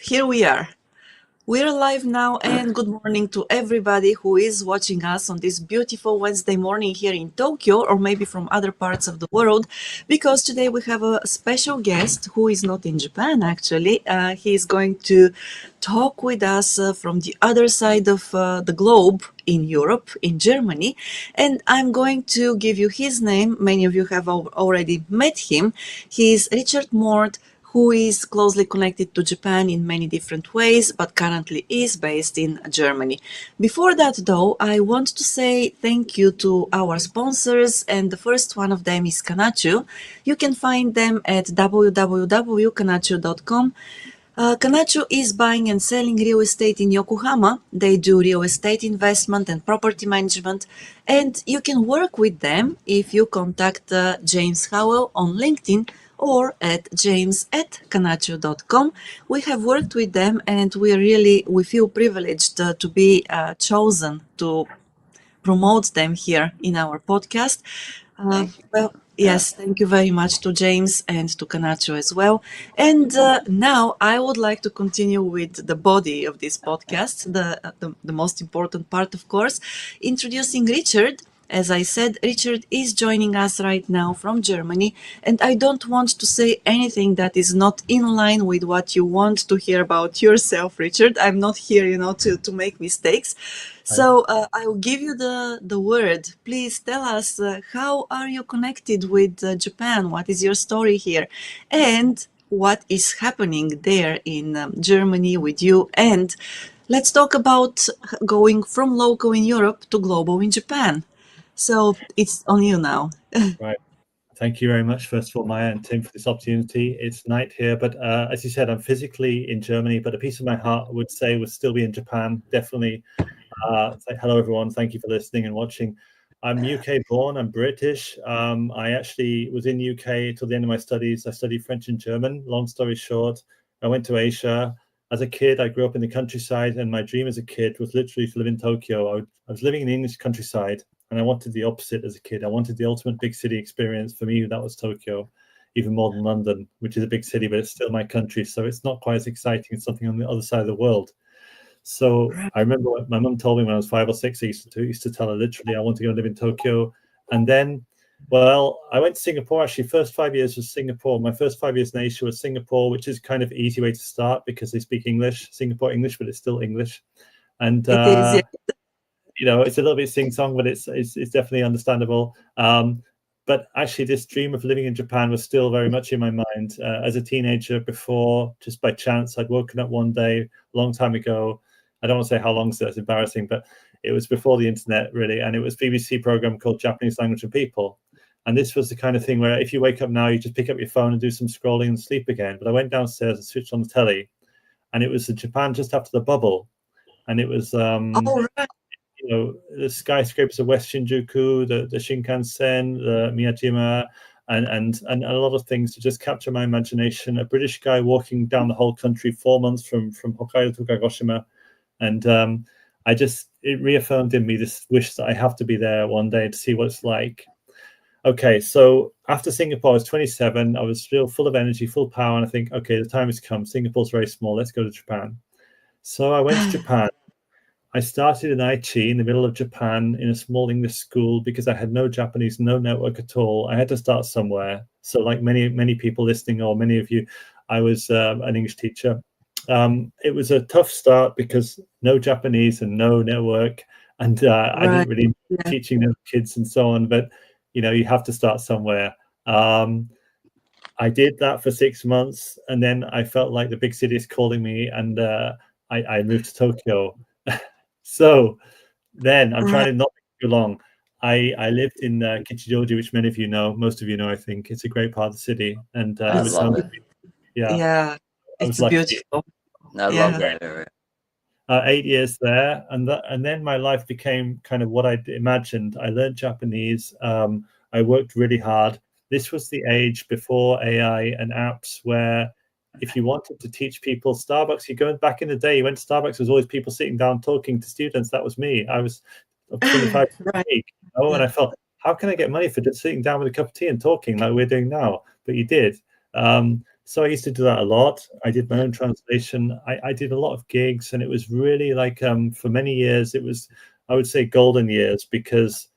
here we are. We're live now, and good morning to everybody who is watching us on this beautiful Wednesday morning here in Tokyo, or maybe from other parts of the world, because today we have a special guest who is not in Japan actually. He is going to talk with us from the other side of the globe in Europe, in Germany, and I'm going to give you his name. Many of you have already met him. He is Richard Mort, who is closely connected to Japan in many different ways, but currently is based in Germany. Before that, though, I want to say thank you to our sponsors, and the first one of them is Kanchu. You can find them at www.kanchu.com. Kanchu is buying and selling real estate in Yokohama. They do real estate investment and property management, and you can work with them if you contact James Howell on LinkedIn or at james@kanchu.com. We have worked with them, and we feel privileged to be chosen to promote them here in our podcast. Yes, thank you very much to James and to Kanchu as well. And now I would like to continue with the body of this podcast, the most important part, of course, introducing Richard. As I said, Richard is joining us right now from Germany, and I don't want to say anything that is not in line with what you want to hear about yourself, Richard. I'm not here, to make mistakes. So I will give you the word. Please tell us, how are you connected with Japan? What is your story here? And what is happening there in Germany with you? And let's talk about going from local in Europe to global in Japan. So it's on you now. Right. Thank you very much, first of all, Maya and Tim, for this opportunity. It's night here, but as you said, I'm physically in Germany, but a piece of my heart would say would still be in Japan. Definitely. Hello, everyone. Thank you for listening and watching. I'm UK born. I'm British. I actually was in the UK till the end of my studies. I studied French and German. Long story short, I went to Asia. As a kid, I grew up in the countryside, and my dream as a kid was literally to live in Tokyo. I was living in the English countryside, and I wanted the opposite as a kid. I wanted the ultimate big city experience. For me, that was Tokyo, even more than London, which is a big city, but it's still my country. So it's not quite as exciting as something on the other side of the world. So I remember what my mum told me when I was 5 or 6. I used to tell her literally, I want to go live in Tokyo. And then, well, I went to Singapore. Actually, first 5 years was Singapore. My first 5 years in Asia was Singapore, which is kind of an easy way to start because they speak English, Singapore English, but it's still English. And It is, yeah. it's a little bit sing-song, but it's definitely understandable. But actually, this dream of living in Japan was still very much in my mind. As a teenager, before, just by chance, I'd woken up one day, a long time ago. I don't want to say how long, so that's embarrassing, but it was before the internet, really. And it was a BBC program called Japanese Language and People. And this was the kind of thing where if you wake up now, you just pick up your phone and do some scrolling and sleep again. But I went downstairs and switched on the telly, and it was Japan just after the bubble. And it was... Oh, right. The skyscrapers of West Shinjuku, the Shinkansen, the Miyajima, and a lot of things to just capture my imagination. A British guy walking down the whole country 4 months from Hokkaido to Kagoshima. And it reaffirmed in me this wish that I have to be there one day to see what it's like. Okay, so after Singapore, I was 27. I was still full of energy, full power. And I think, okay, the time has come. Singapore's very small. Let's go to Japan. So I went to Japan. I started in Aichi in the middle of Japan in a small English school because I had no Japanese, no network at all. I had to start somewhere. So like many people listening, or many of you, I was an English teacher. It was a tough start because no Japanese and no network. And I didn't really teaching those kids and so on. But, you have to start somewhere. I did that for 6 months. And then I felt like the big city is calling me. And I moved to Tokyo. So then I'm trying to not make it too long. I lived in Kichijoji, which many of you know, most of you know, I think. It's a great part of the city. And I love it. Yeah, it's beautiful. I love that area. 8 years there. And then my life became kind of what I'd imagined. I learned Japanese. I worked really hard. This was the age before AI and apps where if you wanted to teach people Starbucks, you go back in the day, you went to Starbucks, there was always people sitting down talking to students. That was me. I was 25 a week, and I felt, how can I get money for just sitting down with a cup of tea and talking like we're doing now? But you did. So I used to do that a lot. I did my own translation. I did a lot of gigs, and it was really like for many years it was, I would say, golden years, because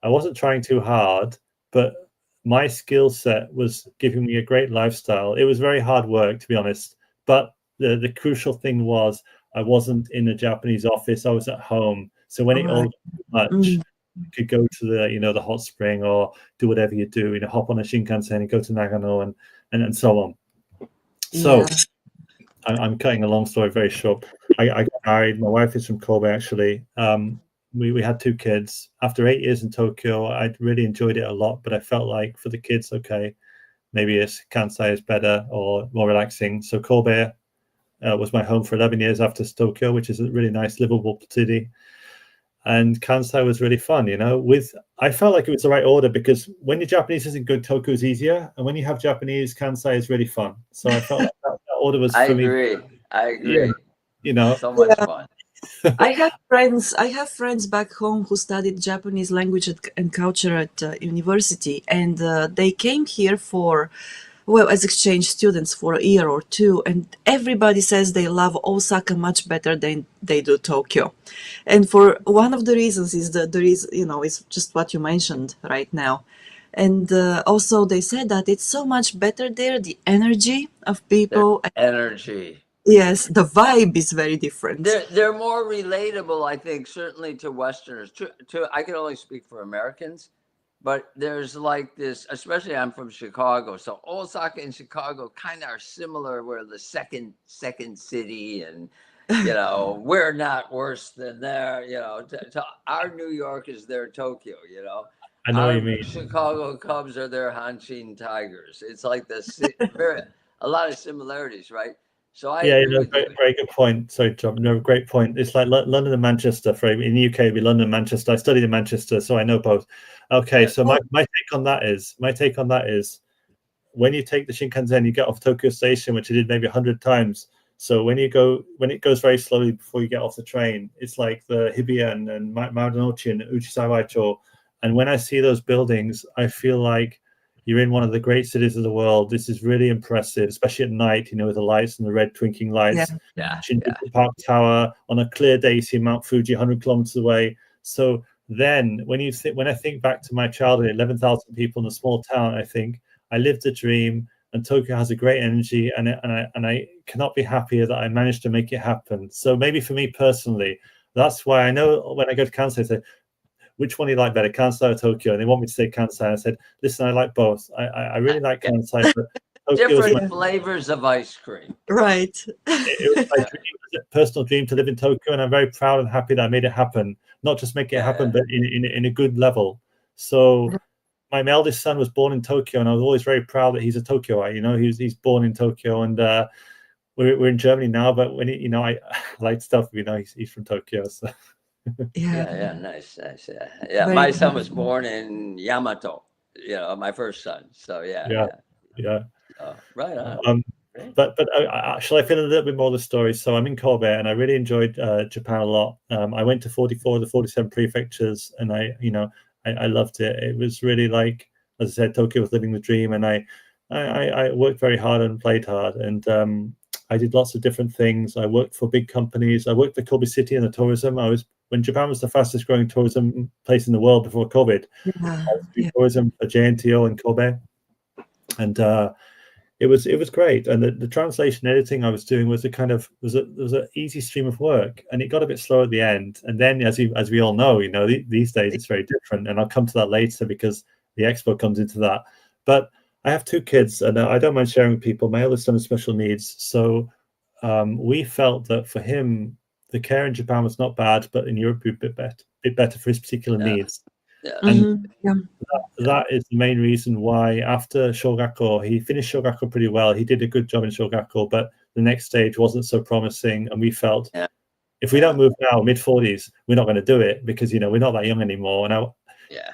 I wasn't trying too hard, but my skill set was giving me a great lifestyle. It was very hard work, to be honest, but the crucial thing was I wasn't in a Japanese office. I was at home. So when it all Right. got too much, you could go to the hot spring or do whatever you do, hop on a Shinkansen and go to Nagano and so on. So Yeah. I'm cutting a long story very short. I got married. My wife is from Kobe, actually. We had 2 kids. After 8 years in Tokyo, I really enjoyed it a lot, but I felt like for the kids, okay, maybe Kansai is better or more relaxing. So Kobe was my home for 11 years after Tokyo, which is a really nice, livable city. And Kansai was really fun, I felt like it was the right order, because when your Japanese isn't good, Tokyo is easier. And when you have Japanese, Kansai is really fun. So I felt like that order was I for me. agree. I agree. So much Yeah. fun. I have friends back home who studied Japanese language and culture at university, and they came here as exchange students for a year or two, and everybody says they love Osaka much better than they do Tokyo. And for one of the reasons is is just what you mentioned right now. And also they said that it's so much better there, the energy of people. Energy. Yes, the vibe is very different. They're more relatable, I think, certainly to Westerners. I can only speak for Americans, but there's like this, especially I'm from Chicago, so Osaka and Chicago kind of are similar. We're the second city, and we're not worse than their, our New York is their Tokyo, I know what our you mean. Chicago Cubs are their Hanshin Tigers. It's like a lot of similarities, right? So I agree with you. Very good point. Sorry, John. No, great point. It's like London and Manchester. In the UK, it'd be London and Manchester. I studied in Manchester, so I know both. Okay, Yeah. so my take on that is when you take the Shinkansen, you get off Tokyo Station, which I did maybe 100 times. So when it goes very slowly before you get off the train, it's like the Hibiya and Marunouchi and Uchisawaicho. And when I see those buildings, I feel like you're in one of the great cities of the world. This is really impressive, especially at night, with the lights and the red twinkling lights. Yeah. Shinjuku Park Tower. On a clear day, you see Mount Fuji 100 kilometers away. So then when I think back to my childhood, 11,000 people in a small town, I think I lived the dream, and Tokyo has a great energy, and I cannot be happier that I managed to make it happen. So maybe for me personally, that's why I know when I go to Kansai, I say, which one do you like better, Kansai or Tokyo? And they want me to say Kansai. I said, listen, I like both. I really like Kansai, but Tokyo was different flavors of ice cream. Right. It was my dream, it was a personal dream to live in Tokyo, and I'm very proud and happy that I made it happen. Not just make it happen, but in a good level. So my eldest son was born in Tokyo, and I was always very proud that he's a Tokyoite. He's born in Tokyo, and we're in Germany now. But when I like stuff, he's from Tokyo. So. Yeah, nice. Yeah. My son was born in Yamato. My first son. So yeah. Right on. But shall I fill in a little bit more of the story? So I'm in Kobe, and I really enjoyed Japan a lot. I went to 44 of the 47 prefectures, and I loved it. It was really like, as I said, Tokyo was living the dream, and I worked very hard and played hard, and I did lots of different things. I worked for big companies. I worked for Kobe City in the tourism. When Japan was the fastest growing tourism place in the world before COVID. I was doing tourism for JNTO in Kobe, and it was great. And the translation editing I was doing was was an easy stream of work, and it got a bit slow at the end. And then, as we all know, these days it's very different. And I'll come to that later because the expo comes into that. But I have 2 kids, and I don't mind sharing with people. My eldest son has special needs, so we felt that for him, the care in Japan was not bad, but in Europe, would be a bit better for his particular needs. Yeah. And that is the main reason why after Shogako, he finished Shogako pretty well. He did a good job in Shogako, but the next stage wasn't so promising. And we felt if we don't move now, mid-40s, we're not going to do it because, we're not that young anymore. And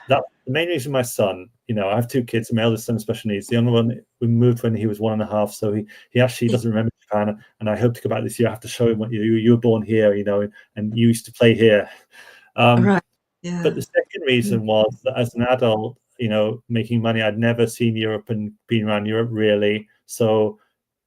that's the main reason my son, I have 2 kids. My eldest son has special needs. The younger one, we moved when he was 1.5. So he actually doesn't remember Japan. And I hope to go back this year. I have to show him what you were born here, and you used to play here. Right. Yeah. But the second reason was that as an adult, making money, I'd never seen Europe and been around Europe really. So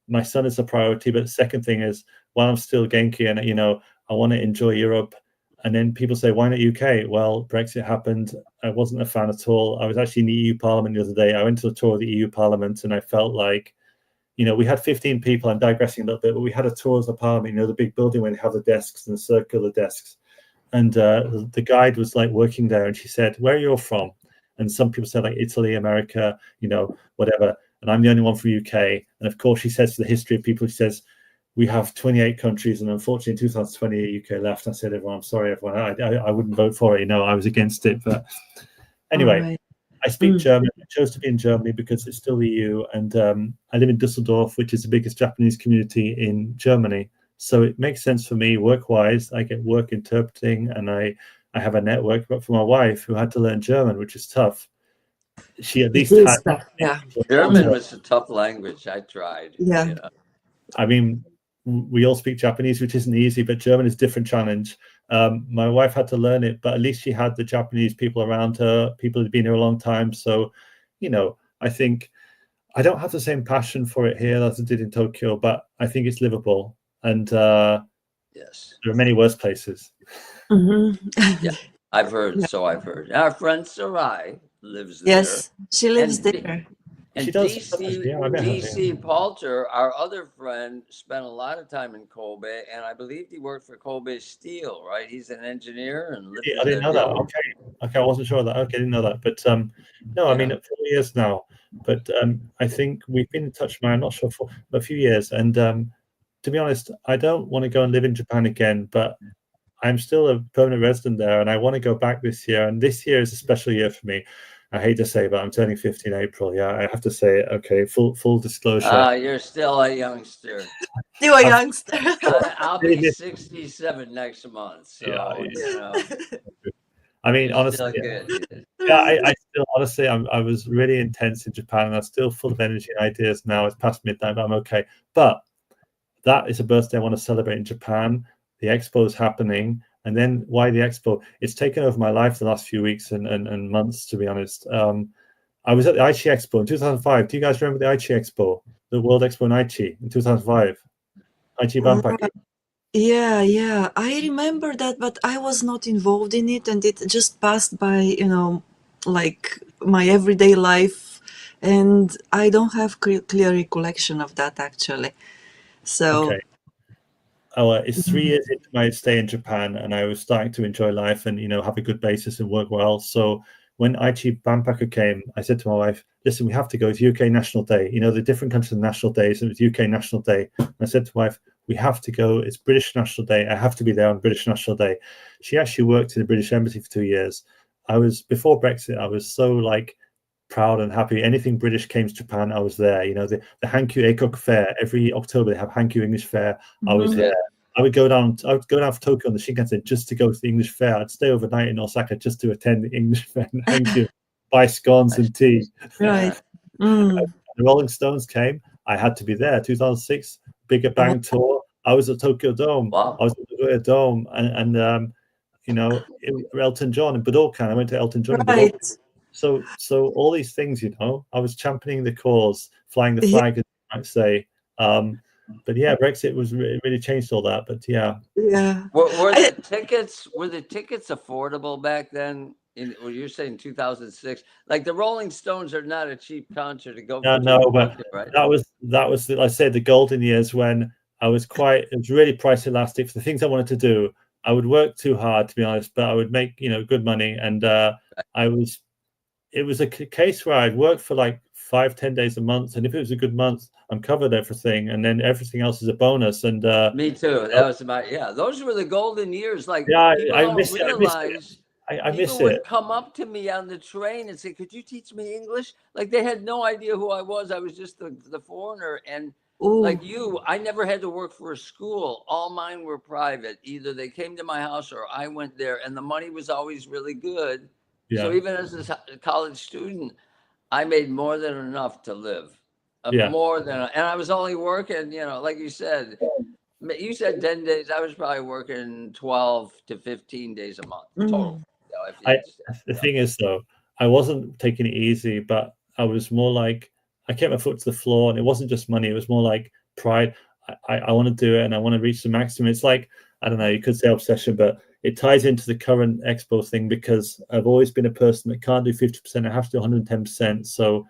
my son is a priority. But the second thing is, while I'm still Genki and, I want to enjoy Europe. And then people say, why not UK? Well, Brexit happened. I wasn't a fan at all. I was actually in the EU Parliament the other day. I went to a tour of the EU Parliament and I felt like, we had 15 people. I'm digressing a little bit, but we had a tour of the Parliament, the big building where they have the desks and the circular desks. And the guide was like working there, and she said, where are you from? And some people said like Italy, America, whatever. And I'm the only one from UK. And of course, she says to the history of people, she says, we have 28 countries, and unfortunately in 2020, UK left. I said, everyone, I'm sorry, everyone, I wouldn't vote for it. I was against it. But anyway, All right. I speak German. I chose to be in Germany because it's still the EU. And I live in Düsseldorf, which is the biggest Japanese community in Germany. So it makes sense for me work-wise. I get work interpreting, and I have a network. But for my wife, who had to learn German, which is tough, she at least had. Yeah. German was a tough language. I tried. Yeah. I mean, we all speak Japanese, which isn't easy, but German is a different challenge. My wife had to learn it, but at least she had the Japanese people around her, people who'd been here a long time. So, I think I don't have the same passion for it here as I did in Tokyo, but I think it's livable. And yes, there are many worse places. Yeah, I've heard. Yeah. So I've heard. Our friend Sarai lives there. Yes, she lives there. And she does. DC Palter, our other friend, spent a lot of time in Kobe, and I believe he worked for Kobe Steel, right? He's an engineer and lived. I didn't know that. Okay, I wasn't sure of that. Okay, I didn't know that. But no, I mean, 4 years now. But I think we've been in touch, I'm not sure, for a few years. And to be honest, I don't want to go and live in Japan again, but I'm still a permanent resident there, and I want to go back this year. And this year is a special year for me. I hate to say, but I'm turning 50 in April. Yeah, I have to say it. Okay, full disclosure. You're still a youngster. Still a youngster. I'll be 67 next month. So, I mean, honestly, I still, honestly, I was really intense in Japan, and I'm still full of energy and ideas now. It's past midnight, but I'm okay. But that is a birthday I want to celebrate in Japan. The expo is happening. And then why the expo? It's taken over my life the last few weeks and months, to be honest. I was at the Aichi Expo in 2005. Do you guys remember the Aichi Expo, the World Expo in Aichi in 2005? Aichi Banpaku. Yeah. I remember that, but I was not involved in it, and it just passed by, like my everyday life, and I don't have clear recollection of that actually. So. Okay. It's 3 years into my stay in Japan, and I was starting to enjoy life and have a good basis and work well. So when Aichi Banpaku came, I said to my wife, "Listen, we have to go. It's UK National Day. The different countries' national days, and it's UK National Day." And I said to my wife, "We have to go. It's British National Day. I have to be there on British National Day." She actually worked in the British Embassy for 2 years. Before Brexit, I was so proud and happy. Anything British came to Japan, I was there. The Hankyu Eikok Fair, every October they have Hankyu English Fair. I was there. I would go down for Tokyo on the Shinkansen just to go to the English Fair. I'd stay overnight in Osaka just to attend the English Fair in Hankyu, buy scones and tea. Right. The Rolling Stones came. I had to be there. 2006, Bigger Bang tour. I was at Tokyo Dome. Wow. I was at the Nagoya Dome, and Elton John in Budokan. I went to Elton John in Budokan. So all these things, I was championing the cause, flying the flag, as you might say. But yeah, Brexit really changed all that. But yeah. Were the tickets affordable back then? You're saying 2006, like the Rolling Stones are not a cheap concert to go. No, but right? that was I said the golden years when it was really price elastic for the things I wanted to do. I would work too hard, to be honest, but I would make good money, and it was a case where I'd work for 5-10 days a month, and if it was a good month, I'm covered everything, and then everything else is a bonus. And me too. That was those were the golden years. I miss it. I miss it. People would come up to me on the train and say, "Could you teach me English?" Like they had no idea who I was. I was just the foreigner. And like you, I never had to work for a school. All mine were private. Either they came to my house or I went there, and the money was always really good. Yeah. So even as a college student, I made more than enough to live. More than, and I was only working, like you said 10 days. I was probably working 12 to 15 days a month total. The thing is, though, I wasn't taking it easy, but I was more I kept my foot to the floor, and it wasn't just money. It was more pride. I want to do it and I want to reach the maximum. It's like, I don't know, you could say obsession, but it ties into the current expo thing because I've always been a person that can't do 50%. I have to do 110%. So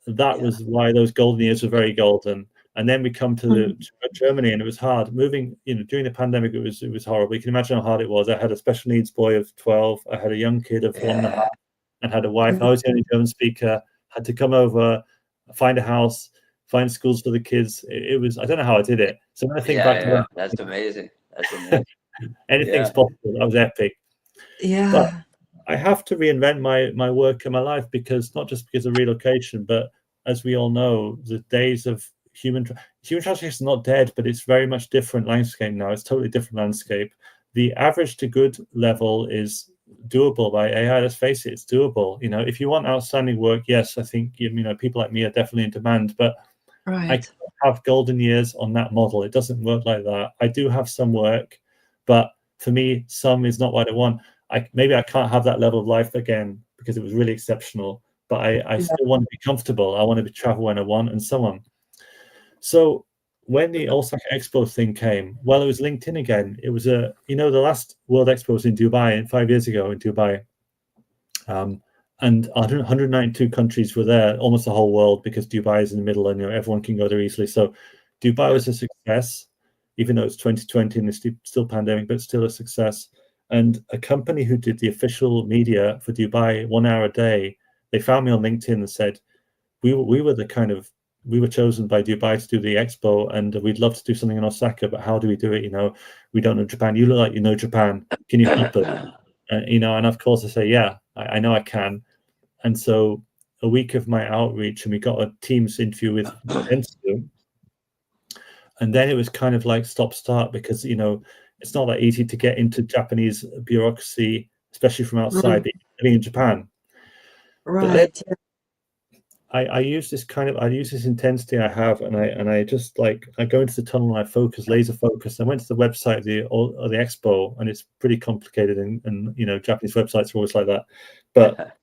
that was why those golden years were very golden. And then we come to Germany, and it was hard moving. During the pandemic, it was horrible. You can imagine how hard it was. I had a special needs boy of 12. I had a young kid of 1.5, and had a wife. I was the only German speaker. Had to come over, find a house, find schools for the kids. It was, I don't know how I did it. So when I think back to that's amazing. That's amazing. anything's possible. That was epic. Yeah. But I have to reinvent my work and my life, because not just because of relocation, but as we all know, the days of human translation is not dead, but it's very much different landscape now. It's totally different landscape. The average to good level is doable by AI. Let's face it, it's doable. If you want outstanding work, yes, I think people like me are definitely in demand, but I can't have golden years on that model. It doesn't work like that. I do have some work, but for me, some is not what I want. Maybe I can't have that level of life again because it was really exceptional, but I still want to be comfortable. I want to travel when I want, and so on. So when the Osaka Expo thing came, well, it was LinkedIn again. It was the last World Expo was in Dubai 5 years ago in Dubai. And 192 countries were there, almost the whole world, because Dubai is in the middle and everyone can go there easily. So Dubai was a success, even though it's 2020 and it's still pandemic, but still a success. And a company who did the official media for Dubai 1 hour a day, they found me on LinkedIn and said, we were chosen by Dubai to do the expo, and we'd love to do something in Osaka, but how do we do it? We don't know Japan. You look like you know Japan. Can you help us? And of course I say, yeah, I know I can. And so a week of my outreach, and we got a Teams interview with Kanchu. And then it was kind of like stop-start, because it's not that easy to get into Japanese bureaucracy, especially from outside, living in Japan. Right. I use this intensity I have, and I just I go into the tunnel and I focus, laser focus. I went to the website of the expo, and it's pretty complicated, and Japanese websites are always like that. But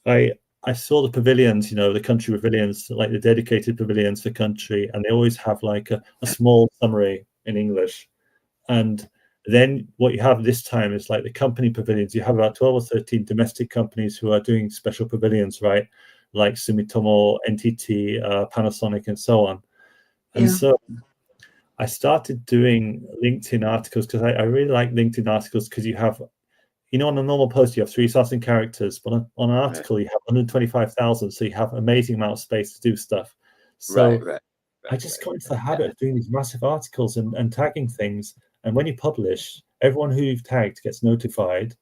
I saw the pavilions, the country pavilions, like the dedicated pavilions for country, and they always have like a small summary in English. And then what you have this time is like the company pavilions. You have about 12 or 13 domestic companies who are doing special pavilions, right? Like Sumitomo, NTT, Panasonic, and so on. And so I started doing LinkedIn articles, because I really like LinkedIn articles, because you have, on a normal post, you have 3,000 characters, but on an article, you have 125,000. So you have amazing amount of space to do stuff. So I just got into the habit of doing these massive articles and tagging things. And when you publish, everyone who you've tagged gets notified.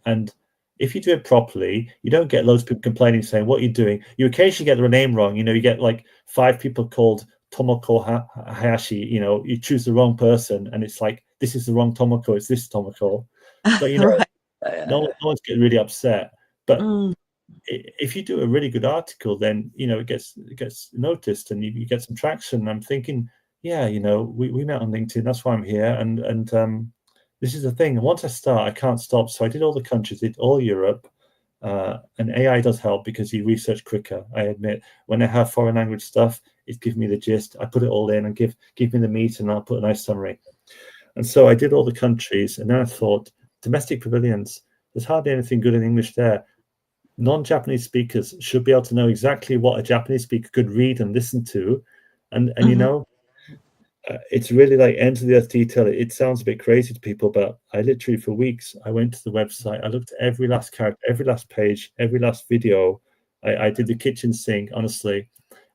And if you do it properly, you don't get loads of people complaining, saying, what are you doing? You occasionally get their name wrong. You get like 5 people called Tomoko Hayashi. You choose the wrong person, and it's like, this is the wrong Tomoko, it's this Tomoko. But no one's getting really upset. But if you do a really good article, then it gets noticed, and you get some traction. I'm thinking, we met on LinkedIn. That's why I'm here, and this is the thing. And once I start, I can't stop. So I did all the countries, did all Europe, and AI does help because you research quicker. I admit, when I have foreign language stuff, it gives me the gist. I put it all in and give me the meat, and I'll put a nice summary. And so I did all the countries, and then I thought, domestic pavilions, there's hardly anything good in English there. Non-Japanese speakers should be able to know exactly what a Japanese speaker could read and listen to. And it's really like end to the earth detail. It sounds a bit crazy to people, but I literally, for weeks, I went to the website. I looked at every last character, every last page, every last video. I did the kitchen sink, honestly.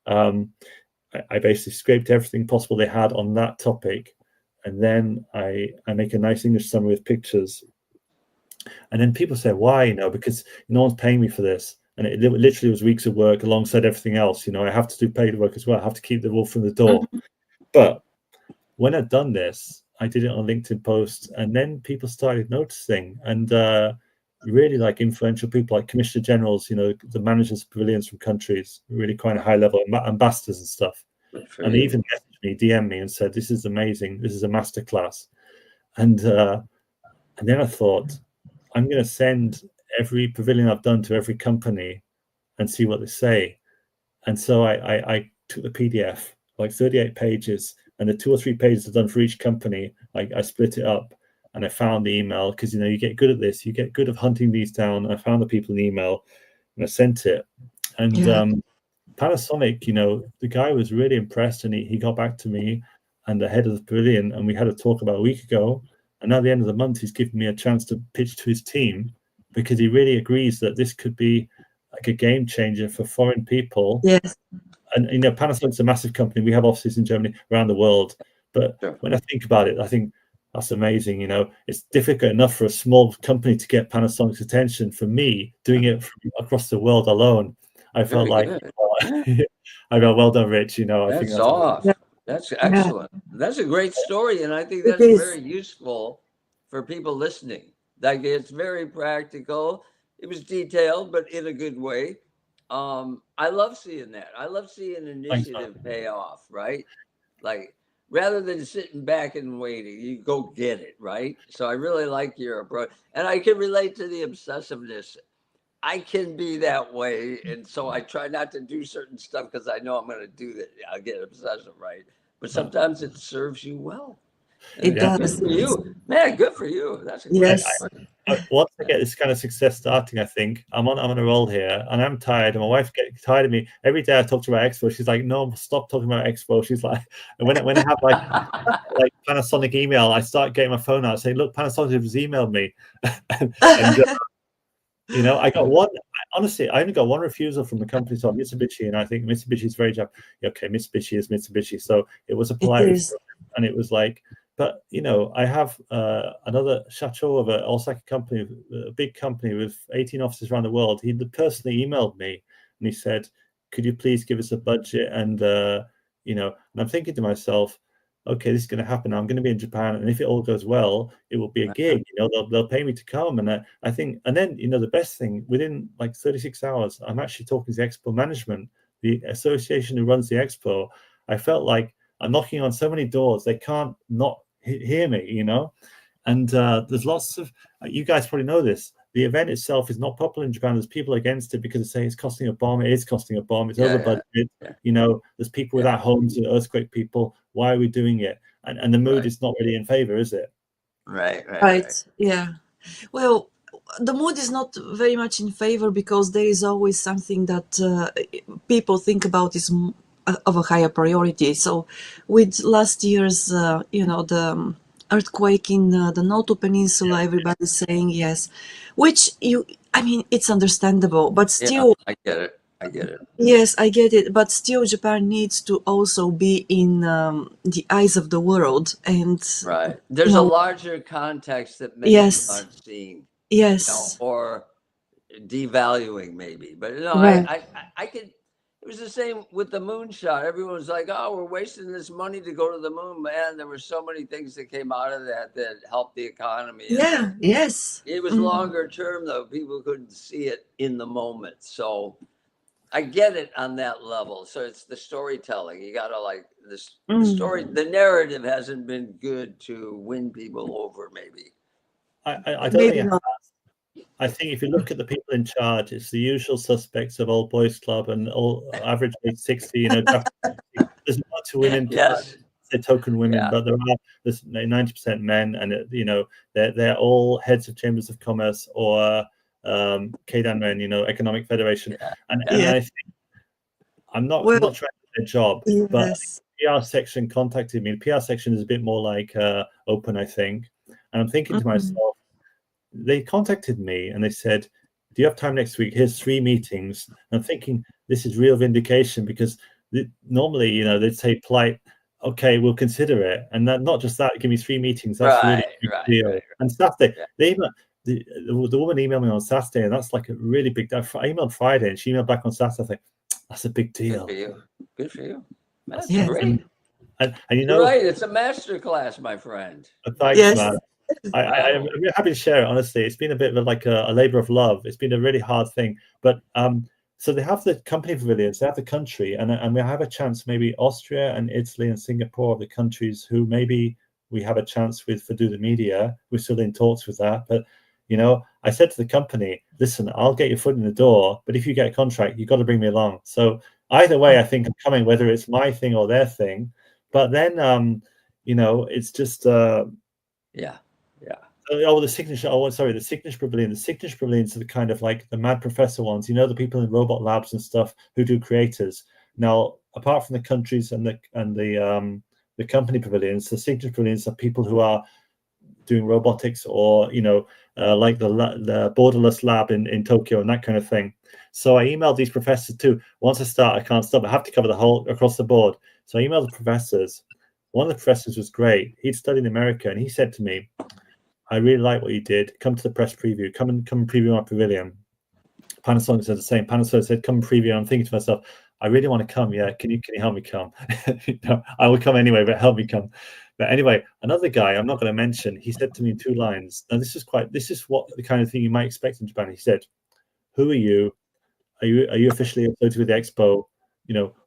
I basically scraped everything possible they had on that topic. And then I make a nice English summary with pictures. And then people say, why? Because no one's paying me for this. And it literally was weeks of work alongside everything else. I have to do paid work as well. I have to keep the wolf from the door. But when I'd done this, I did it on LinkedIn posts, and then people started noticing, and really like influential people like commissioner generals, the managers of pavilions from countries, really quite a high level, ambassadors and stuff. And they even messaged me, DM me, and said, this is amazing. This is a masterclass. And then I thought, I'm going to send every pavilion I've done to every company and see what they say. And so I took the PDF, like 38 pages, and the 2 or 3 pages I've done for each company, I split it up, and I found the email, because you get good at this, you get good at hunting these down. And I found the people in the email, and I sent it, and Panasonic, the guy was really impressed, and he got back to me and the head of the pavilion, and we had a talk about a week ago. And now at the end of the month, he's given me a chance to pitch to his team, because he really agrees that this could be like a game changer for foreign people. Yes. And Panasonic's a massive company. We have offices in Germany, around the world. But when I think about it, I think that's amazing. It's difficult enough for a small company to get Panasonic's attention. For me, doing it from across the world alone, I felt I got well done, Rich. I think that's excellent. That's a great story, and I think that's very useful for people listening. Like, it's very practical. It was detailed, but in a good way. I love seeing that. I love seeing initiative pay off, right? Like, rather than sitting back and waiting, you go get it, right? So I really like your approach, and I can relate to the obsessiveness. I can be that way, and so I try not to do certain stuff because I know I'm going to do that. I'll get obsessive, right? But sometimes it serves you well. It does. Good for you, man. Good for you. That's a Yes. Once I get this kind of success starting, I think I'm on a roll here, and I'm tired. And my wife gets tired of me. Every day I talk to her about Expo, she's like, "No, stop talking about Expo." She's like, and when I have like Panasonic email, I start getting my phone out saying, "Look, Panasonic has emailed me," and I got one. Honestly, I only got one refusal from the company, so Mitsubishi, and I think Mitsubishi is very okay. Mitsubishi is Mitsubishi, so it was a polite refusal, and it was like. But I have another Shacho of an Osaka company, a big company with 18 offices around the world. He personally emailed me, and he said, "Could you please give us a budget?" And and I'm thinking to myself, okay, this is going to happen. I'm going to be in Japan, and if it all goes well, it will be a gig. They'll pay me to come, and I think, and then the best thing, within like 36 hours, I'm actually talking to the Expo management, the association who runs the Expo. I felt like I'm knocking on so many doors; they can't not hear me, And there's lots of, you guys probably know this. The event itself is not popular in Japan. There's people against it because they say it's costing a bomb. It is costing a bomb. It's over budget. There's people without homes, earthquake people. Why are we doing it? And the mood is not really in favor, is it? Right. Yeah. Well, the mood is not very much in favor because there is always something that people think about is of a higher priority. So with last year's, the earthquake in the Noto Peninsula, everybody's saying yes, which it's understandable, but still. I get it. Yes, I get it, but still Japan needs to also be in the eyes of the world. And there's a larger context that many aren't seeing. Yes. Or devaluing maybe, but I could. It was the same with the moonshot. Everyone was like, "Oh, we're wasting this money to go to the moon." Man, there were so many things that came out of that helped the economy. Yes. It was longer term though. People couldn't see it in the moment. So I get it on that level. So it's the storytelling. You gotta like this the story. The narrative hasn't been good to win people over. Maybe. I don't think. I think if you look at the people in charge, it's the usual suspects of Old Boys Club and all average age 60. There's not to women. Yes. They're token women, but there's 90% men, and they're all heads of chambers of commerce or Keidanren, Economic Federation. And I think I'm not trying to do their job, but the PR section contacted me. The PR section is a bit more like open, I think, and I'm thinking to myself. They contacted me and they said, "Do you have time next week? Here's 3 meetings." And I'm thinking this is real vindication because normally, they'd say polite, "Okay, we'll consider it," and not just that, give me 3 meetings. That's really a big deal. Right. And Saturday, the woman emailed me on Saturday, and that's like a really big. I emailed Friday, and she emailed back on Saturday. I think that's a big deal. Good for you. That's great. And you're right. It's a master class, my friend. Thanks, man. I'm happy to share it. Honestly, it's been a bit of like a labor of love. It's been a really hard thing, but so they have the company pavilions, they have the country, and we have a chance. Maybe Austria and Italy and Singapore are the countries who maybe we have a chance with for do the media. We're still in talks with that, but I said to the company, "Listen, I'll get your foot in the door, but if you get a contract, you've got to bring me along." So either way, I think I'm coming, whether it's my thing or their thing. But then, it's just Yeah. the signature. Oh, sorry, the signature pavilion. The signature pavilions are the kind of like the mad professor ones. The people in robot labs and stuff who do creators. Now, apart from the countries and the company pavilions, the signature pavilions are people who are doing robotics or like the borderless lab in Tokyo and that kind of thing. So I emailed these professors too. Once I start, I can't stop. I have to cover the whole across the board. So I emailed the professors. One of the professors was great. He'd studied in America, and he said to me, I really like what you did. Come to the press preview. Come and preview my pavilion. Panasonic said the same. Panasonic said, come and preview. I'm thinking to myself, I really want to come. Yeah, can you help me come? No, I will come anyway, but help me come. But anyway, another guy I'm not going to mention, he said to me in 2 lines. Now this is what the kind of thing you might expect in Japan. He said, who are you? Are you officially associated with the expo?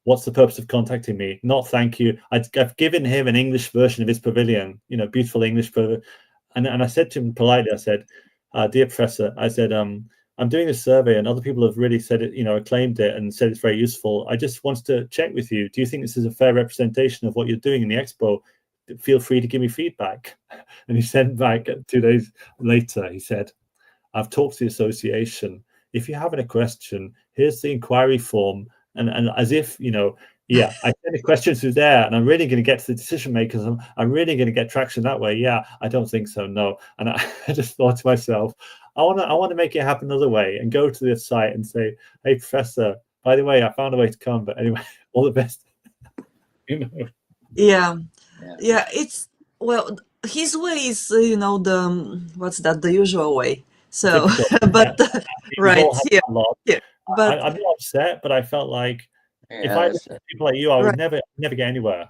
What's the purpose of contacting me? Not thank you. I've given him an English version of his pavilion, beautiful English pavilion. And I said to him politely, I said, dear professor, I said, I'm doing a survey and other people have really said it, acclaimed it and said it's very useful. I just wanted to check with you. Do you think this is a fair representation of what you're doing in the expo? Feel free to give me feedback. And he sent back 2 days later, he said, I've talked to the association. If you have any question, here's the inquiry form. And as if, yeah, I sent the questions through there, and I'm really going to get to the decision makers. I'm really going to get traction that way. Yeah, I don't think so. No. And I just thought to myself, I want to make it happen another way and go to the site and say, hey, professor, by the way, I found a way to come. But anyway, all the best. Yeah. It's well, his way is the usual way. So, Typical. but right, yeah, yeah, but I'm not upset, but I felt like if I listened to people like you, I would right. never get anywhere.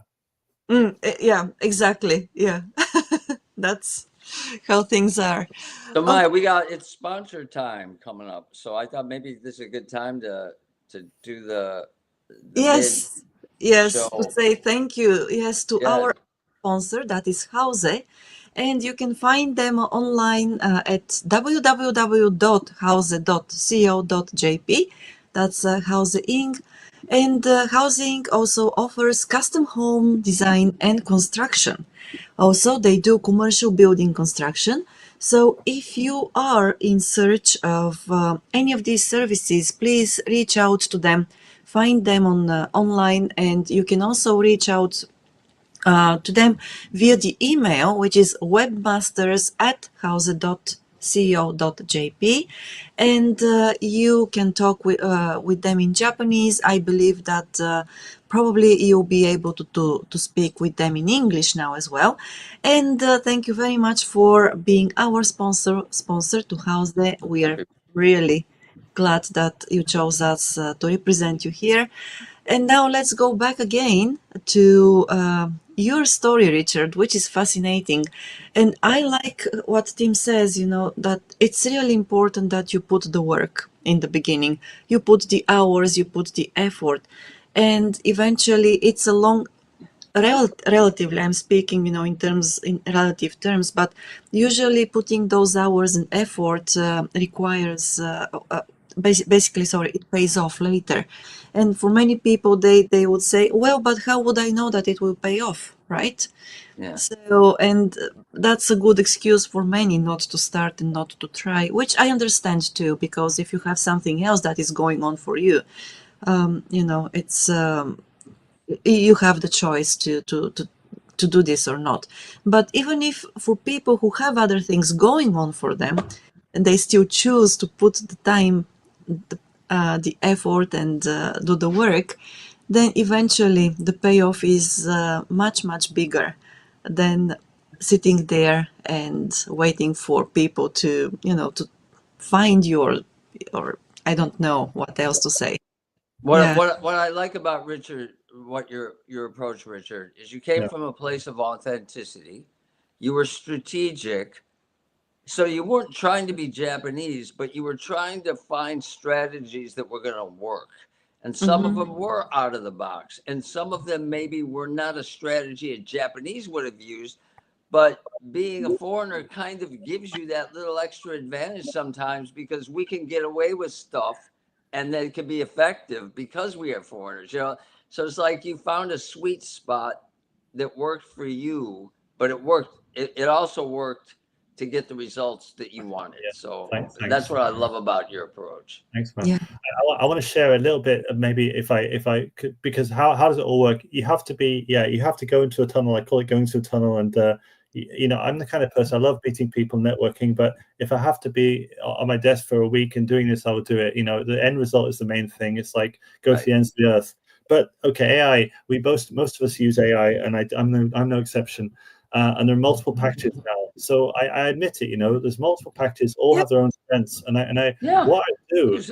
Yeah, exactly. Yeah, that's how things are. So Okay. Maya, it's sponsor time coming up. So I thought maybe this is a good time to do the mid Yes, to show. say thank you, yes, to Yeah. our sponsor, that is Houze, and you can find them online at www.houze.co.jp. That's Houze Inc. And Houze Inc. also offers custom home design and construction. Also, they do commercial building construction. So if you are in search of any of these services, please reach out to them. Find them online, and you can also reach out to them via the email, which is webmasters@houze.co.jp, and you can talk with them in Japanese. I believe that probably you'll be able to speak with them in English now as well. And thank you very much for being our sponsor to Houze. We are really glad that you chose us to represent you here. And now let's go back again to your story, Richard, which is fascinating. And I like what Tim says, that it's really important that you put the work in the beginning. You put the hours, you put the effort. And eventually it's a long, relatively, I'm speaking, in relative terms, but usually putting those hours and effort requires basically, sorry, it pays off later. And for many people, they would say, well, but how would I know that it will pay off, right? Yeah. So, and that's a good excuse for many not to start and not to try, which I understand too, because if you have something else that is going on for you, it's you have the choice to do this or not. But even if for people who have other things going on for them, and they still choose to put the time, the effort, and do the work, then eventually the payoff is much bigger than sitting there and waiting for people to find you, or I don't know what else to say. What Yeah. what I like about Richard, what your approach, Richard, is you came Yeah. from a place of authenticity. You were strategic. So you weren't trying to be Japanese, but you were trying to find strategies that were going to work. And some of Mm-hmm. them were out of the box, and some of them maybe were not a strategy a Japanese would have used. But being a foreigner kind of gives you that little extra advantage sometimes, because we can get away with stuff and then it can be effective because we are foreigners. So it's like you found a sweet spot that worked for you, but it worked. It also worked to get the results that you wanted. Yeah. So Thanks. that's what I love about your approach. Thanks, man. Yeah. I want to share a little bit of maybe if I could, because how does it all work? You have to go into a tunnel. I call it going to a tunnel. And I'm the kind of person, I love meeting people, networking, but if I have to be on my desk for a week and doing this, I will do it. The end result is the main thing. It's like go to the ends of the earth. But okay, AI, most of us use AI, and I'm no exception. And there are multiple packages now. So I admit it, there's multiple packages, all have their own strengths. And what I do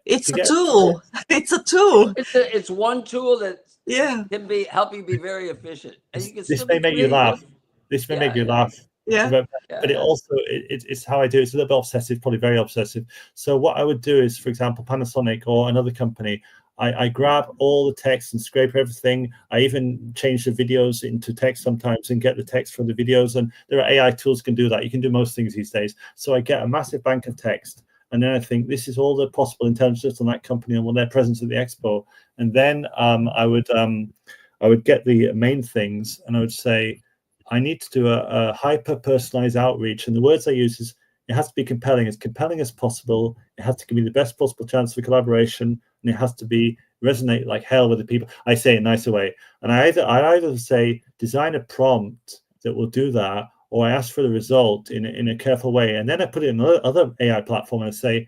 it's a tool. It's a tool. It's one tool that can help you be very efficient. And you can this may make you laugh. This may make you laugh. Yeah. But it also it's how I do it. It's a little bit obsessive, probably very obsessive. So what I would do is, for example, Panasonic or another company, I grab all the text and scrape everything. I even change the videos into text sometimes and get the text from the videos. And there are AI tools can do that. You can do most things these days. So I get a massive bank of text. And then I think this is all the possible intelligence on that company and their presence at the expo. And then I would get the main things, and I would say, I need to do a hyper-personalized outreach. And the words I use is, it has to be compelling as possible. It has to give me the best possible chance for collaboration, and it has to resonate like hell with the people. I say it in a nicer way. And I either say, design a prompt that will do that, or I ask for the result in a careful way. And then I put it in another AI platform and I say,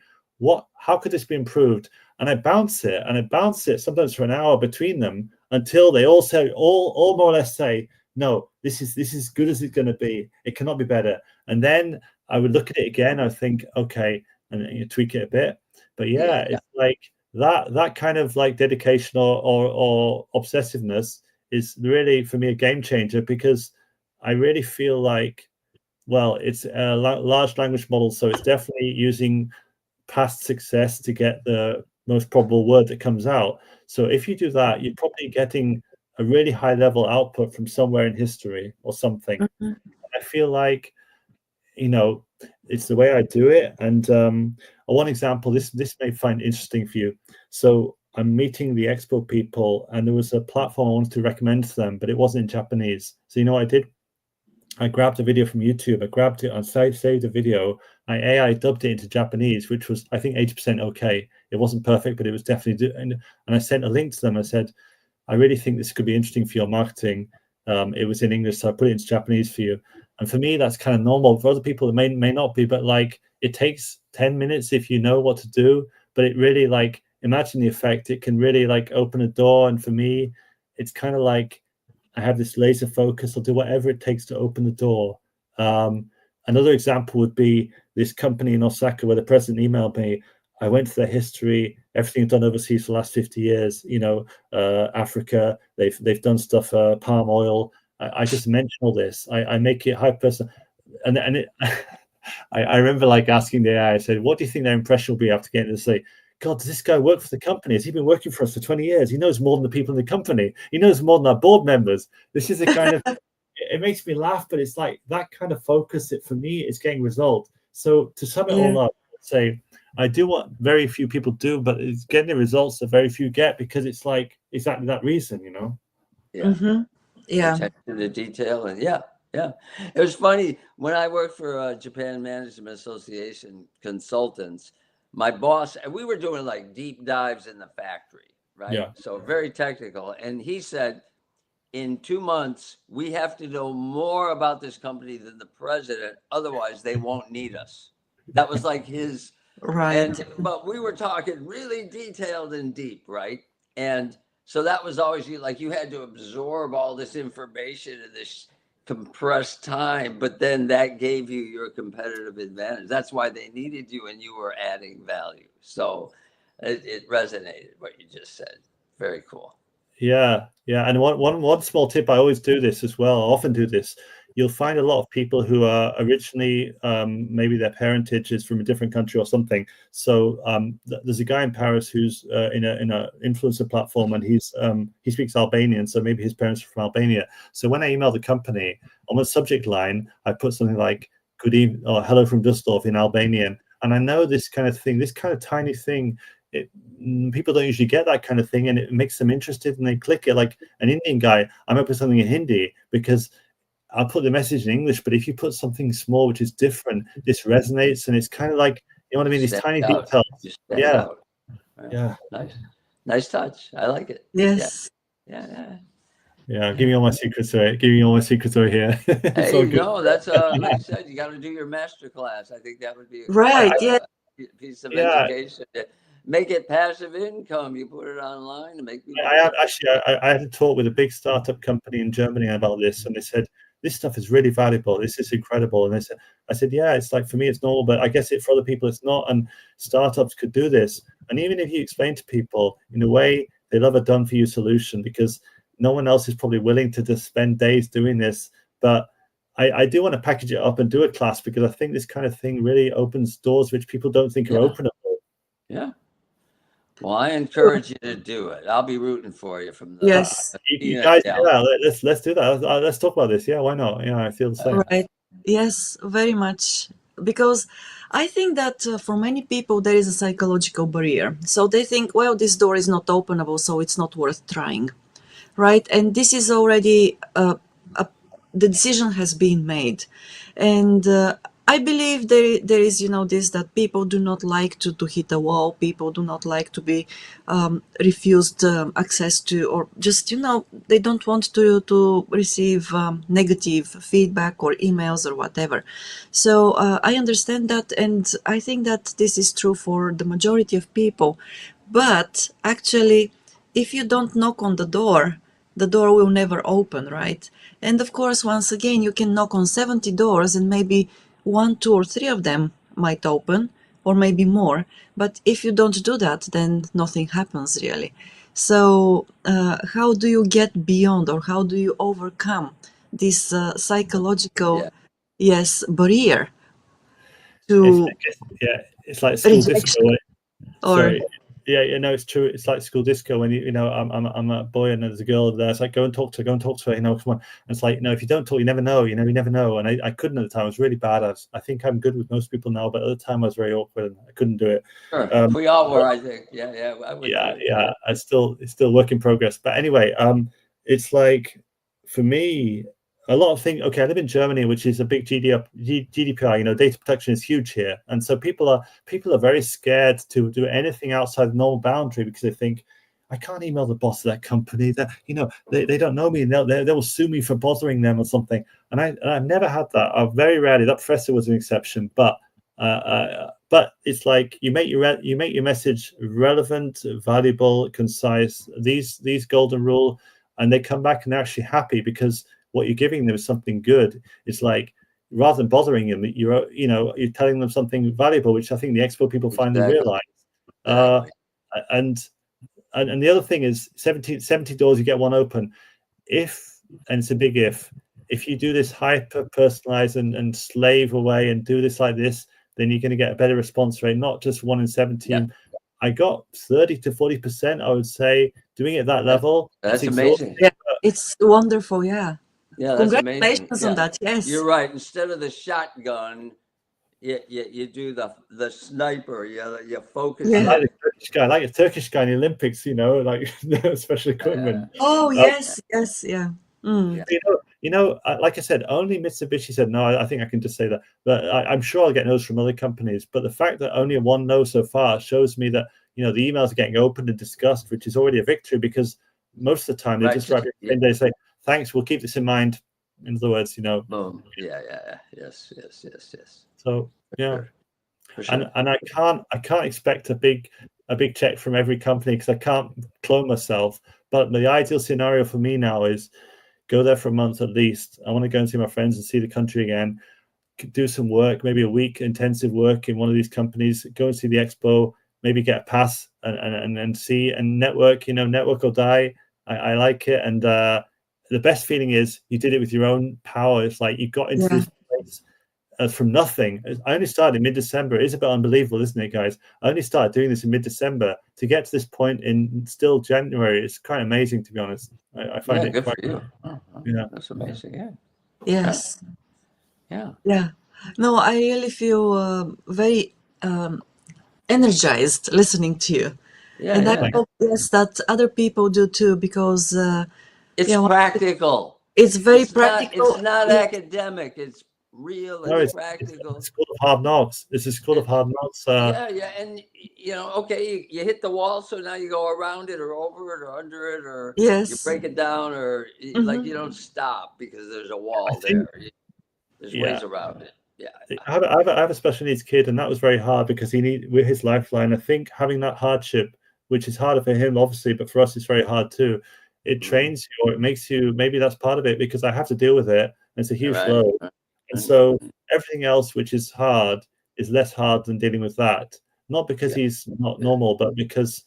how could this be improved? And I bounce it sometimes for an hour between them until they all say, all more or less say, no, this is as good as it's going to be. It cannot be better. And then I would look at it again. I think, okay, and you tweak it a bit. But it's like that kind of like dedication or obsessiveness is really for me a game changer, because I really feel like, well, it's a large language model, so it's definitely using past success to get the most probable word that comes out. So if you do that, you're probably getting a really high level output from somewhere in history or something. Mm-hmm. I feel like, it's the way I do it. And one example, this may find interesting for you. So I'm meeting the expo people, and there was a platform I wanted to recommend to them, but it wasn't in Japanese. So you know what I did? I grabbed a video from YouTube. I grabbed it and saved the video. I AI dubbed it into Japanese, which was, I think, 80% okay. It wasn't perfect, but it was definitely. And I sent a link to them. I said, I really think this could be interesting for your marketing. It was in English, so I put it into Japanese for you. And for me, that's kind of normal. For other people, it may not be, but like it takes 10 minutes if you know what to do. But it really, like, imagine the effect. It can really like open a door. And for me, it's kind of like I have this laser focus. I'll do whatever it takes to open the door. Another example would be this company in Osaka where the president emailed me. I went to their history, everything done overseas for the last 50 years, Africa, they've done stuff, palm oil. I just mention all this. I make it high person. And I remember like asking the AI, I said, what do you think their impression will be after getting to say, God, does this guy work for the company? Has he been working for us for 20 years? He knows more than the people in the company. He knows more than our board members. This is a kind of, it makes me laugh, but it's like that kind of focus that for me is getting result. So to sum it all up, I'd say, I do what very few people do, but it's getting the results that very few get, because it's like exactly that reason, Yeah. Mm-hmm. Yeah. Attention to the detail. And yeah. It was funny when I worked for Japan Management Association consultants, my boss, and we were doing like deep dives in the factory, right? Yeah. So very technical. And he said, in 2 months, we have to know more about this company than the president. Otherwise, they won't need us. That was like his. Right. But we were talking really detailed and deep, right? And so that was always you had to absorb all this information in this compressed time, but then that gave you your competitive advantage. That's why they needed you, and you were adding value. So it resonated what you just said. Very cool. Yeah. And one small tip, I always do this as well. I often do this. You'll find a lot of people who are originally, maybe their parentage is from a different country or something. So there's a guy in Paris who's in a influencer platform, and he speaks Albanian, so maybe his parents are from Albania. So when I email the company, on the subject line, I put something like "Good evening" or "Hello from Dusseldorf" in Albanian. And I know this kind of thing, this kind of tiny thing, people don't usually get that kind of thing, and it makes them interested, and they click it. Like an Indian guy, I might put something in Hindi because I'll put the message in English, but if you put something small which is different, this resonates, and it's kind of like, you know what I mean, these tiny details. Yeah. Yeah. Nice touch. I like it. Yes. Yeah, give me all my secrets away. Give me all my secrets away here. Hey, no, that's like I said, you got to do your master class. I think that would be a piece of education. Make it passive income. You put it online to make people. I had a talk with a big startup company in Germany about this, and they said this stuff is really valuable. This is incredible. And I said, yeah, it's like for me it's normal, but I guess for other people it's not. And startups could do this. And even if you explain to people in a way, they love a done for you solution, because no one else is probably willing to just spend days doing this. But I do want to package it up and do a class, because I think this kind of thing really opens doors which people don't think are openable. Yeah. Well, I encourage you to do it. I'll be rooting for you from the. Yes. You guys, let's do that. Let's talk about this. Yeah, why not? Yeah, I feel the same. Right. Yes, very much. Because I think that for many people there is a psychological barrier. So they think, well, this door is not openable, so it's not worth trying. Right. And this is already the decision has been made. And I believe there is, this, that people do not like to hit a wall. People do not like to be refused access to, or just, they don't want to receive negative feedback or emails or whatever. So I understand that. And I think that this is true for the majority of people. But actually, if you don't knock on the door will never open, right? And of course, once again, you can knock on 70 doors and maybe 1, 2, or 3 of them might open, or maybe more. But if you don't do that, then nothing happens really. So how do you get beyond, or how do you overcome this psychological, barrier to it's like school disco. Or Yeah, it's true. It's like school disco when I'm a boy and there's a girl there. It's like, go and talk to her. Come on. And it's like, if you don't talk, you never know. You never know. And I couldn't at the time. I was really bad. I think I'm good with most people now, but at the time I was very awkward and I couldn't do it. Sure. We all were, I think. Yeah. It's still work in progress. But anyway, it's like for me, a lot of things. Okay, I live in Germany, which is a big GDPR. Data protection is huge here, and so people are very scared to do anything outside the normal boundary, because they think, I can't email the boss of that company. That they don't know me, and they will sue me for bothering them or something. And I've never had that. I've very rarely. That professor was an exception, but it's like you make your message relevant, valuable, concise. These golden rule, and they come back and they're actually happy because what you're giving them is something good. It's like, rather than bothering them, you're telling them something valuable, which I think the expo people finally realize. And the other thing is 70 doors, you get one open. And it's a big if you do this hyper personalized and slave away and do this like this, then you're going to get a better response rate, not just 1 in 17. Yeah. I got 30 to 40%, I would say, doing it at that level. That's amazing. Yeah, it's wonderful. Yeah. Yeah, congratulations on that. Yes, you're right. Instead of the shotgun, you do the sniper. You focus. Yeah. I like a Turkish guy in the Olympics. Like special equipment. Oh yes, yeah. Like I said, only Mitsubishi said no. I think I can just say that. But I'm sure I'll get no's from other companies. But the fact that only one no so far shows me that the emails are getting opened and discussed, which is already a victory, because most of the time they just write and they say, thanks, we'll keep this in mind. In other words, boom. Yeah. Yes. So yeah. For sure. And I can't expect a big check from every company, because I can't clone myself. But the ideal scenario for me now is go there for a month at least. I want to go and see my friends and see the country again, do some work, maybe a week intensive work in one of these companies, go and see the expo, maybe get a pass and see and network. Network or die. I like it. And the best feeling is you did it with your own power. It's like you got into this place from nothing. I only started in mid-December. It is a bit unbelievable, isn't it, guys? I only started doing this in mid-December. To get to this point in still January, it's quite amazing, to be honest. I find it good quite for you. Yeah, that's amazing. Yeah. Yes. Yeah. No, I really feel very energized listening to you. Yeah, And I yeah. hope, yes, that other people do too, because It's yeah, practical. it's very It's practical. not Yes, academic. It's real. No, It's it's a practical. school of hard knocks. It's a school of It, hard knocks. yeah, yeah. And okay, you hit the wall, so now you go around it or over it or under it or you yes. break it down or like Hmm. you don't stop because there's a I wall think, there. There's yeah. ways around it. Yeah. I have a special needs kid, and that was very hard because we're his lifeline. I think having that hardship, which is harder for him, obviously, but for us, it's very hard too. It trains you, or it makes you. Maybe that's part of it because I have to deal with it. And it's a huge Right. load, Right. and so everything else, which is hard, is less hard than dealing with that. Not because Yeah. he's not normal, but because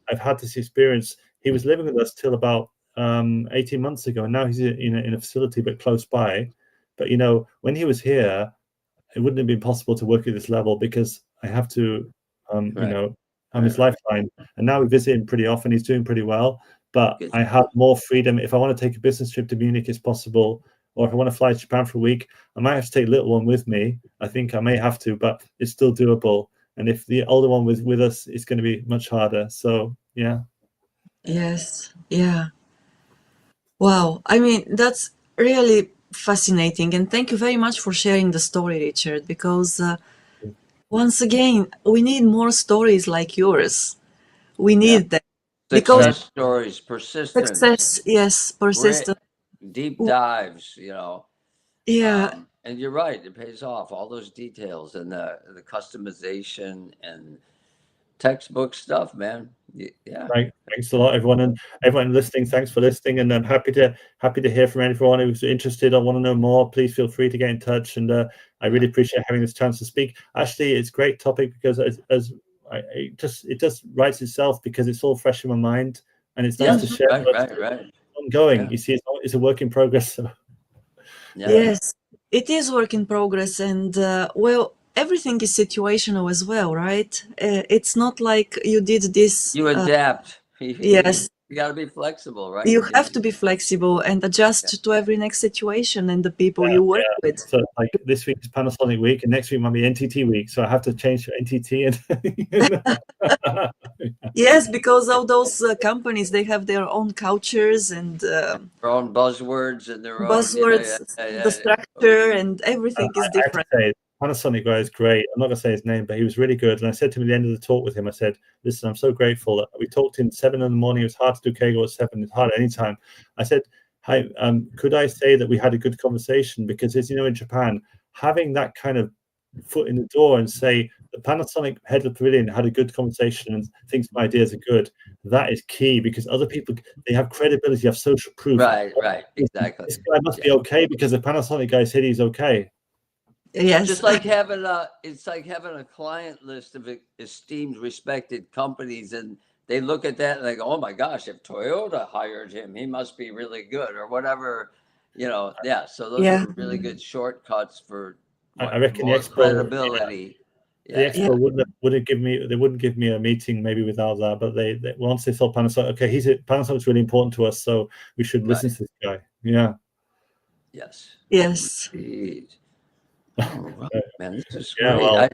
I've had this experience. He was living with us till about 18 months ago, and now he's in a facility, but close by. But when he was here, it wouldn't have been possible to work at this level because I have to, Right. I'm his lifeline. And now we visit him pretty often. He's doing pretty well, but Good. I have more freedom. If I want to take a business trip to Munich, it's possible. Or if I want to fly to Japan for a week, I might have to take the little one with me. I think I may have to, but it's still doable. And if the older one was with us, it's going to be much harder. So, yeah. Yes. Yeah. Wow. I mean, that's really fascinating. And thank you very much for sharing the story, Richard, because once again, we need more stories like yours. We Yeah. need them because Success stories, persistence, success, yes, grit, persistence. deep dives, Yeah. and you're right, it pays off. All those details and the customization and textbook stuff, man. Yeah. Right. Thanks a lot, everyone, and everyone listening. Thanks for listening, and I'm happy to hear from anyone who's interested or want to know more. Please feel free to get in touch, and I really appreciate having this chance to speak. Actually, it's a great topic because it just writes itself because it's all fresh in my mind, and it's nice to share. Right. Ongoing, Yeah. you see, it's a work in progress. So. Yeah. Yes, it is work in progress, and well, everything is situational as well, right? It's not like you did this. You adapt. Yes, You got to be flexible, right? you have to be flexible and adjust to every next situation and the people you work with. So like this week is Panasonic week, and next week might be NTT week. So I have to change to NTT. And Yes, because all those companies, they have their own cultures and Their own buzzwords and their own, buzzwords, the structure and everything is I have to different. say, Panasonic guy is great. I'm not going to say his name, but he was really good. And I said to him at the end of the talk with him, I said, listen, I'm so grateful that we talked in 7 in the morning. It was hard to do Kegel at 7. It's hard anytime. I said, hi, could I say that we had a good conversation? Because as you know, in Japan, having that kind of foot in the door and say the Panasonic head of the pavilion had a good conversation and thinks my ideas are good, that is key because other people, they have credibility, have social proof. Right, exactly. This guy must be okay because the Panasonic guy said he's okay. Yes. Just like it's like having a client list of esteemed, respected companies, and they look at that and they go, "Oh my gosh, if Toyota hired him, he must be really good," or whatever, Yeah, so those are really good shortcuts for I reckon more the Expo, credibility. The Expo wouldn't give me a meeting maybe without that, but they once they saw Panasonic, okay, Panasonic's really important to us, so we should listen to this guy. Yeah. Yes. Yes. Indeed. Oh, wow, man, this is Yeah, great. well,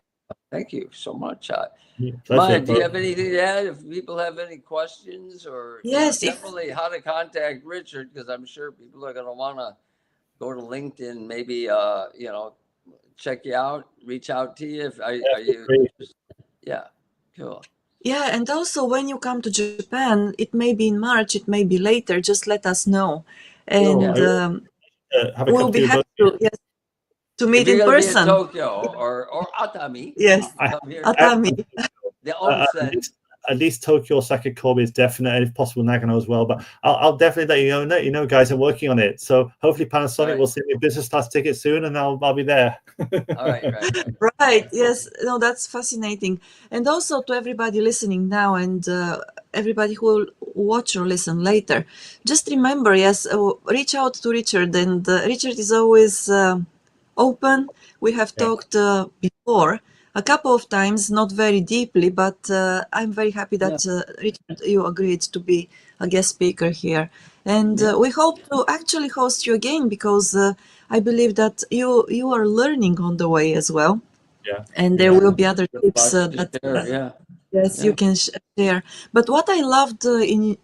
Thank you so much. pleasure, Maya, do you have anything to add? If people have any questions or Yes, definitely how to contact Richard, because I'm sure people are going to want to go to LinkedIn, maybe, check you out, reach out to you. Are you? Yeah, cool. Yeah, and also when you come to Japan, it may be in March, it may be later, just let us know. And have a we'll cup be of happy to meet If you're in going to be in person. Tokyo or Atami, Yes, come here. Atami. The onsen. At least Tokyo, Osaka, Kobe is definite, and if possible, Nagano as well. But I'll definitely let you know, guys. I'm working on it, so hopefully Panasonic will send me a business class ticket soon, and I'll be there. All right. Right. Yes. No, that's fascinating. And also to everybody listening now and everybody who will watch or listen later, just remember, yes, reach out to Richard. And Richard is always open. We have talked before a couple of times, not very deeply, but I'm very happy that Richard, you agreed to be a guest speaker here. And we hope to actually host you again because I believe that you are learning on the way as well. Yeah. And there will be other tips that, Yes, Yeah. you can share. But what I loved in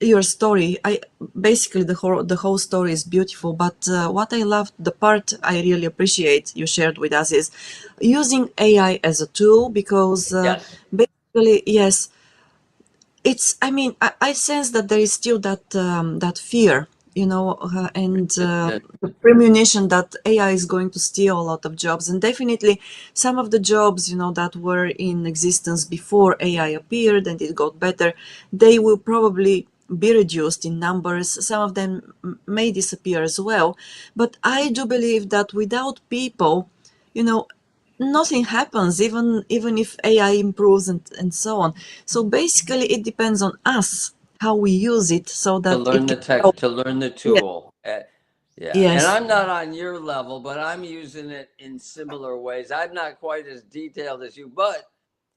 your story, I basically the whole story is beautiful. But what I loved, the part I really appreciate you shared with us is using AI as a tool because Yes. basically, yes, it's. I mean, I sense that there is still that fear, and the premonition that AI is going to steal a lot of jobs, and definitely some of the jobs, that were in existence before AI appeared and it got better, they will probably be reduced in numbers. Some of them may disappear as well. But I do believe that without people, you know, nothing happens, even if AI improves and so on. So basically, it depends on us how we use it so To that learn it the can help. to learn the Yeah. tool. Yeah, and Yes. I'm not on your level, but I'm using it in similar ways. I'm not quite as detailed as you, but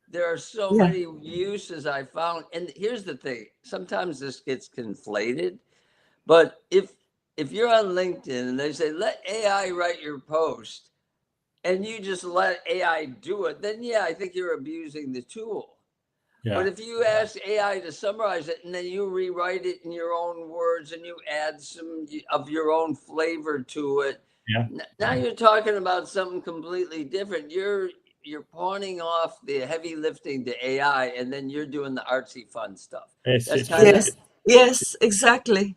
there are so Yeah. many uses I found. And here's the thing: sometimes this gets conflated, but if you're on LinkedIn and they say let AI write your post, and you just let AI do it, then yeah, I think you're abusing the tool. But Yeah. if you ask AI to summarize it and then you rewrite it in your own words and you add some of your own flavor to it, Yeah. now you're talking about something completely different. You're pawning off the heavy lifting to AI, and then you're doing the artsy fun stuff. It's That's it's kind true. of Yes. Yes. Exactly.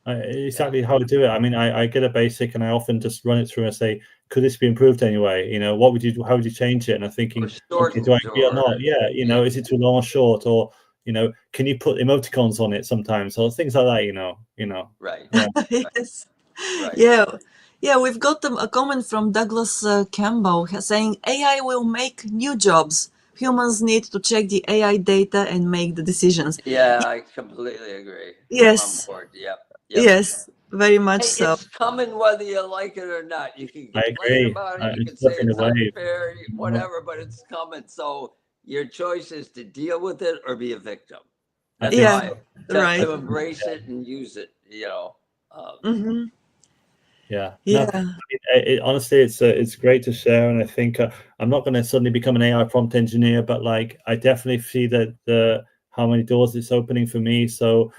Exactly how to do it. I mean, I get a basic and I often just run it through and say, could this be improved anyway? What would you do? How would you change it? And I'm or thinking, okay, do I shortened agree or not? or Yeah, yeah, is it too long or short? Or, can you put emoticons on it sometimes? Or things like that, right, Yeah. Yes. right. Yeah. Yeah. We've got a comment from Douglas Campbell saying AI will make new jobs. Humans need to check the AI data and make the decisions. Yeah, I completely agree. I'm on Yes. board. Yep, yep. Yes. Very much Hey, so. it's coming whether you like it or not. You can I complain agree. about it. You can It's say definitely it's a wave. unfair, whatever, but it's coming. So your choice is to deal with it or be a victim. I That's think how Yeah. so. I Right. to think, embrace it and use it. Um, Mm-hmm. yeah. No, I Yeah. mean, honestly, it's great to share, and I think I'm not going to suddenly become an AI prompt engineer, but like I definitely see that the how many doors it's opening for me. So,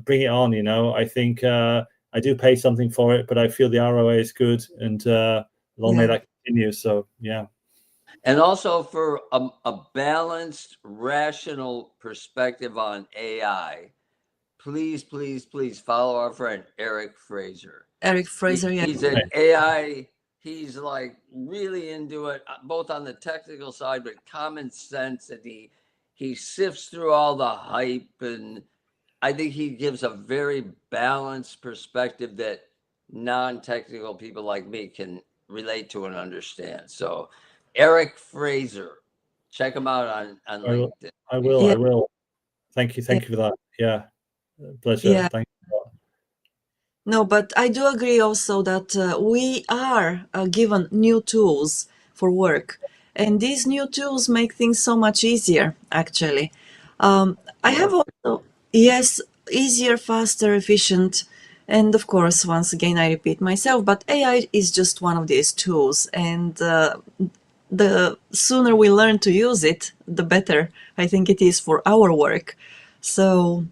bring it on. I think I do pay something for it, but I feel the ROI is good, and long may Yeah. that continue. So, yeah. and also for a balanced, rational perspective on AI, please, please, please follow our friend Eric Fraser. Eric Fraser. Yeah. He's an AI. He's like really into it, both on the technical side, but common sense. And he sifts through all the hype, and I think he gives a very balanced perspective that non-technical people like me can relate to and understand. So, Eric Fraser, check him out on I will. LinkedIn. I will. Yeah. I will. Thank you. Yeah. Thank you for that. Yeah. Pleasure. Yeah. Thank you. No, but I do agree also that we are given new tools for work, and these new tools make things so much easier, actually. I have also, yes, easier, faster, efficient, and of course, once again, I repeat myself, but AI is just one of these tools, and the sooner we learn to use it, the better I think it is for our work. So,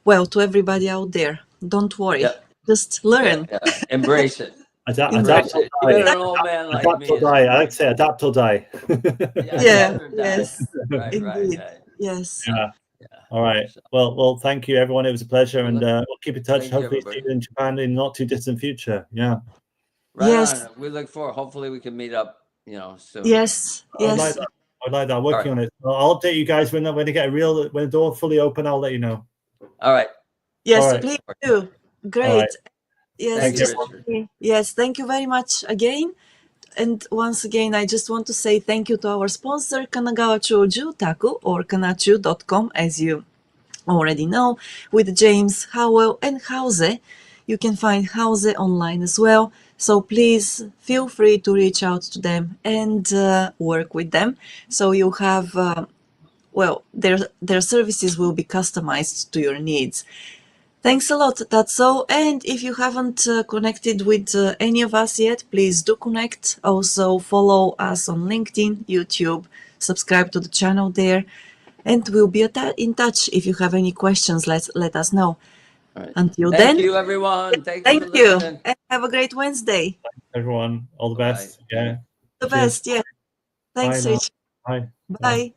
well, to everybody out there, don't worry, Yep. just Yeah, learn. yeah. Embrace it. Adapt Embrace or it. Even die. an old man like Adapt me or is die. I like to say adapt or die. yeah, Yeah, adapt or die. yes, Right, right, indeed. right. Yes, Yeah, Yeah. yeah. All right. So, Well, thank you, everyone. It was a pleasure, well, and we'll keep in touch. thank you, Hopefully, see everybody. you in Japan in not too distant future. Yeah. Right yes, on. We look forward. Hopefully, we can meet up, soon. yes, I would like yes, that. I would like that. All Working right. on it. I'll update you guys when they get when the door fully open. I'll let you know. All right. All yes, right. please do. All right. Great. Yes, Thank Thank you, you, just everyone. Richard. yes, thank you very much again. And once again, I just want to say thank you to our sponsor, Kanagawa Chuo Jutaku, or kanachu.com, as you already know, with James Howell and Houze. You can find Houze online as well. So please feel free to reach out to them and work with them. So you have, well, their services will be customized to your needs. Thanks a lot. That's all. And if you haven't connected with any of us yet, please do connect. Also follow us on LinkedIn, YouTube, subscribe to the channel there, and we'll be in touch. If you have any questions, let us know. All right. Until Thank then, you, everyone. Thank you thank for you, listening. and have a great Wednesday. Everyone, all the Bye-bye. best. Yeah. The Cheers. best, yeah. Thanks, Bye now. Rich. Bye. Bye.